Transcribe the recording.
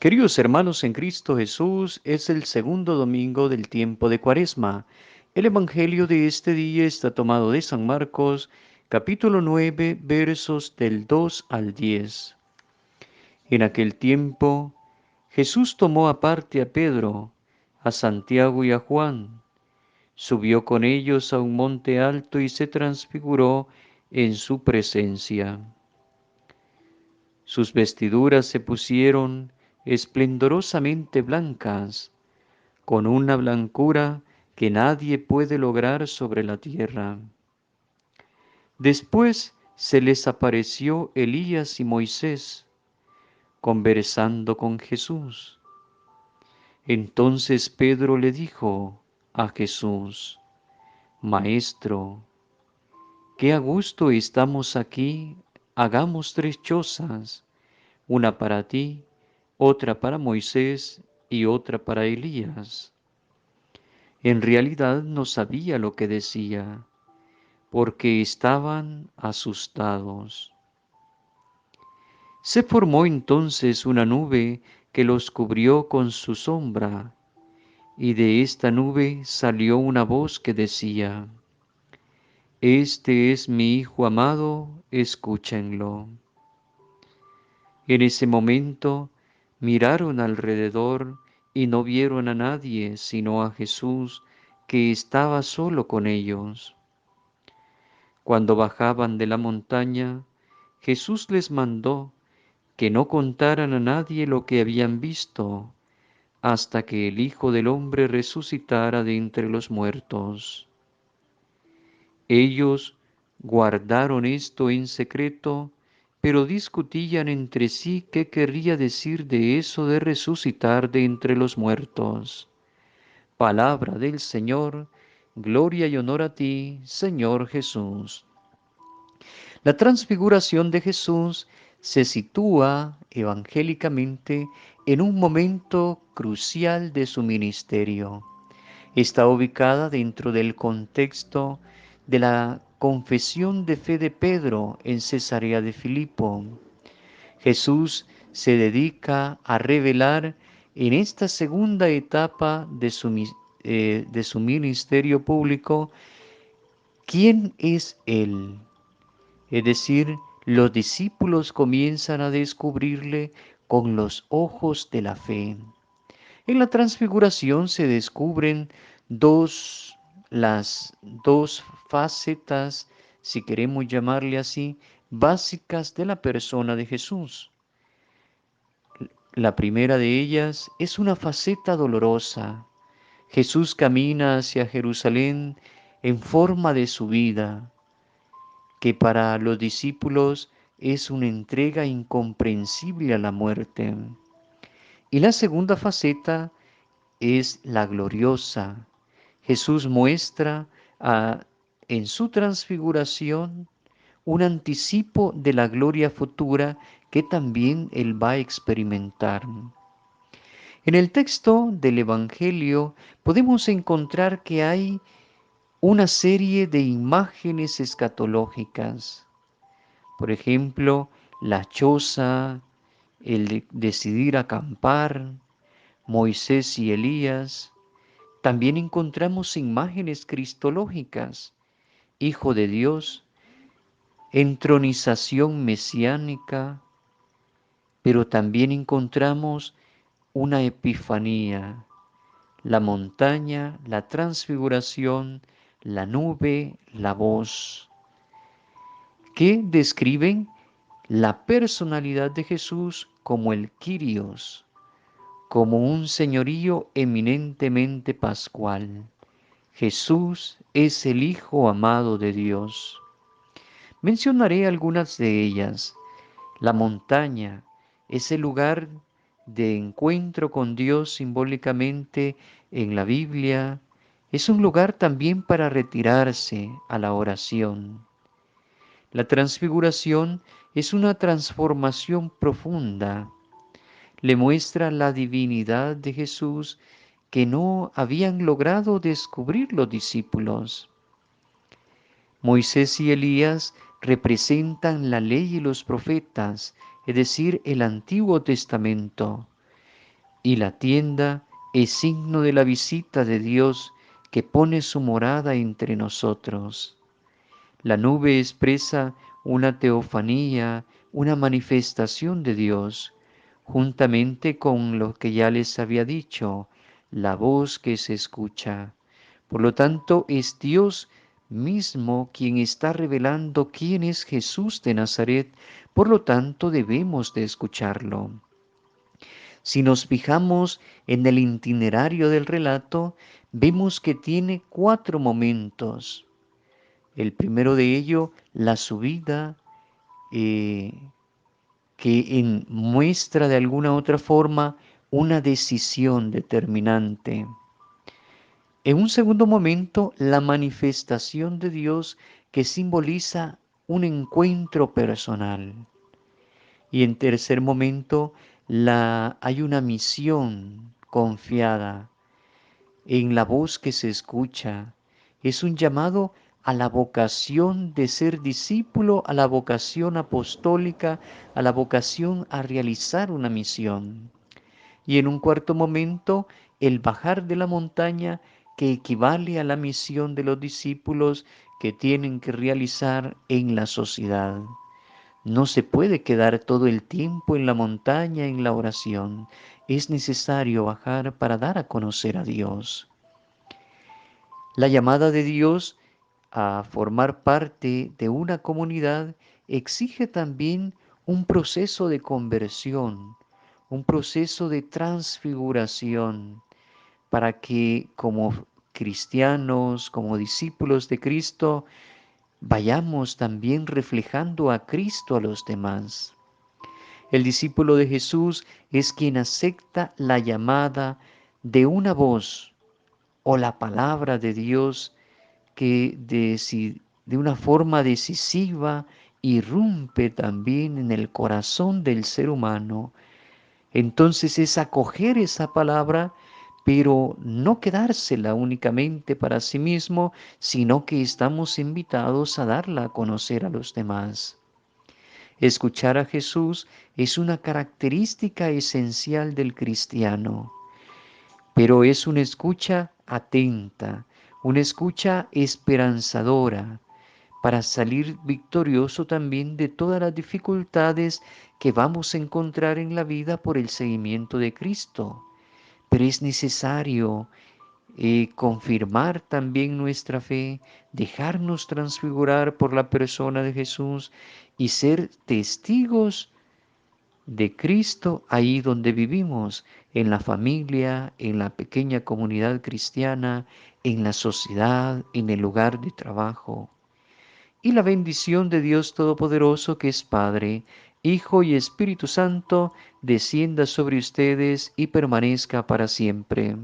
Queridos hermanos en Cristo Jesús, es el segundo domingo del tiempo de Cuaresma. El Evangelio de este día está tomado de San Marcos, capítulo 9, versos del 2 al 10. En aquel tiempo, Jesús tomó aparte a Pedro, a Santiago y a Juan, subió con ellos a un monte alto y se transfiguró en su presencia. Sus vestiduras se pusieron esplendorosamente blancas, con una blancura que nadie puede lograr sobre la tierra. Después se les apareció Elías y Moisés, conversando con Jesús. Entonces Pedro le dijo a Jesús: Maestro, qué a gusto estamos aquí, hagamos tres chozas, una para ti, otra para Moisés y otra para Elías. En realidad no sabía lo que decía, porque estaban asustados. Se formó entonces una nube que los cubrió con su sombra, y de esta nube salió una voz que decía: Este es mi Hijo amado, escúchenlo. En ese momento miraron alrededor y no vieron a nadie sino a Jesús, que estaba solo con ellos. Cuando bajaban de la montaña, Jesús les mandó que no contaran a nadie lo que habían visto, hasta que el Hijo del Hombre resucitara de entre los muertos. Ellos guardaron esto en secreto, pero discutían entre sí qué querría decir de eso de resucitar de entre los muertos. Palabra del Señor, gloria y honor a ti, Señor Jesús. La transfiguración de Jesús se sitúa evangélicamente en un momento crucial de su ministerio. Está ubicada dentro del contexto de la confesión de fe de Pedro en Cesarea de Filipo. Jesús se dedica a revelar en esta segunda etapa de su ministerio público quién es Él. Es decir, los discípulos comienzan a descubrirle con los ojos de la fe. En la transfiguración se descubren dos, las dos facetas, si queremos llamarle así, básicas de la persona de Jesús. La primera de ellas es una faceta dolorosa. Jesús camina hacia Jerusalén en forma de subida, que para los discípulos es una entrega incomprensible a la muerte. Y la segunda faceta es la gloriosa. Jesús muestra en su transfiguración un anticipo de la gloria futura que también él va a experimentar. En el texto del Evangelio podemos encontrar que hay una serie de imágenes escatológicas. Por ejemplo, la choza, el decidir acampar, Moisés y Elías. También encontramos imágenes cristológicas, Hijo de Dios, entronización mesiánica, pero también encontramos una epifanía, la montaña, la transfiguración, la nube, la voz, que describen la personalidad de Jesús como el Kyrios, como un señorío eminentemente pascual. Jesús es el Hijo amado de Dios. Mencionaré algunas de ellas. La montaña, ese lugar de encuentro con Dios simbólicamente en la Biblia, es un lugar también para retirarse a la oración. La transfiguración es una transformación profunda. Le muestra la divinidad de Jesús que no habían logrado descubrir los discípulos. Moisés y Elías representan la ley y los profetas, es decir, el Antiguo Testamento. y la tienda es signo de la visita de Dios que pone su morada entre nosotros. La nube expresa una teofanía, una manifestación de Dios, juntamente con lo que ya les había dicho, la voz que se escucha. Por lo tanto, es Dios mismo quien está revelando quién es Jesús de Nazaret, por lo tanto debemos de escucharlo. Si nos fijamos en el itinerario del relato, vemos que tiene 4 momentos. El primero de ello, la subida, eh, muestra de alguna otra forma una decisión determinante. En un segundo momento, la manifestación de Dios que simboliza un encuentro personal. Y en tercer momento, hay una misión confiada en la voz que se escucha. Es un llamado a la vocación de ser discípulo, a la vocación apostólica, a la vocación a realizar una misión. Y en un cuarto momento, el bajar de la montaña que equivale a la misión de los discípulos que tienen que realizar en la sociedad. No se puede quedar todo el tiempo en la montaña en la oración. Es necesario bajar para dar a conocer a Dios. La llamada de Dios a formar parte de una comunidad exige también un proceso de conversión, un proceso de transfiguración, para que como cristianos, como discípulos de Cristo, vayamos también reflejando a Cristo a los demás. El discípulo de Jesús es quien acepta la llamada de una voz o la palabra de Dios que de una forma decisiva irrumpe también en el corazón del ser humano. Entonces es acoger esa palabra, pero no quedársela únicamente para sí mismo, sino que estamos invitados a darla a conocer a los demás. Escuchar a Jesús es una característica esencial del cristiano, pero es una escucha atenta, una escucha esperanzadora, para salir victorioso también de todas las dificultades que vamos a encontrar en la vida por el seguimiento de Cristo. Pero es necesario confirmar también nuestra fe, dejarnos transfigurar por la persona de Jesús y ser testigos de Cristo ahí donde vivimos, en la familia, en la pequeña comunidad cristiana, en la sociedad, en el lugar de trabajo. Y la bendición de Dios Todopoderoso, que es Padre, Hijo y Espíritu Santo, descienda sobre ustedes y permanezca para siempre.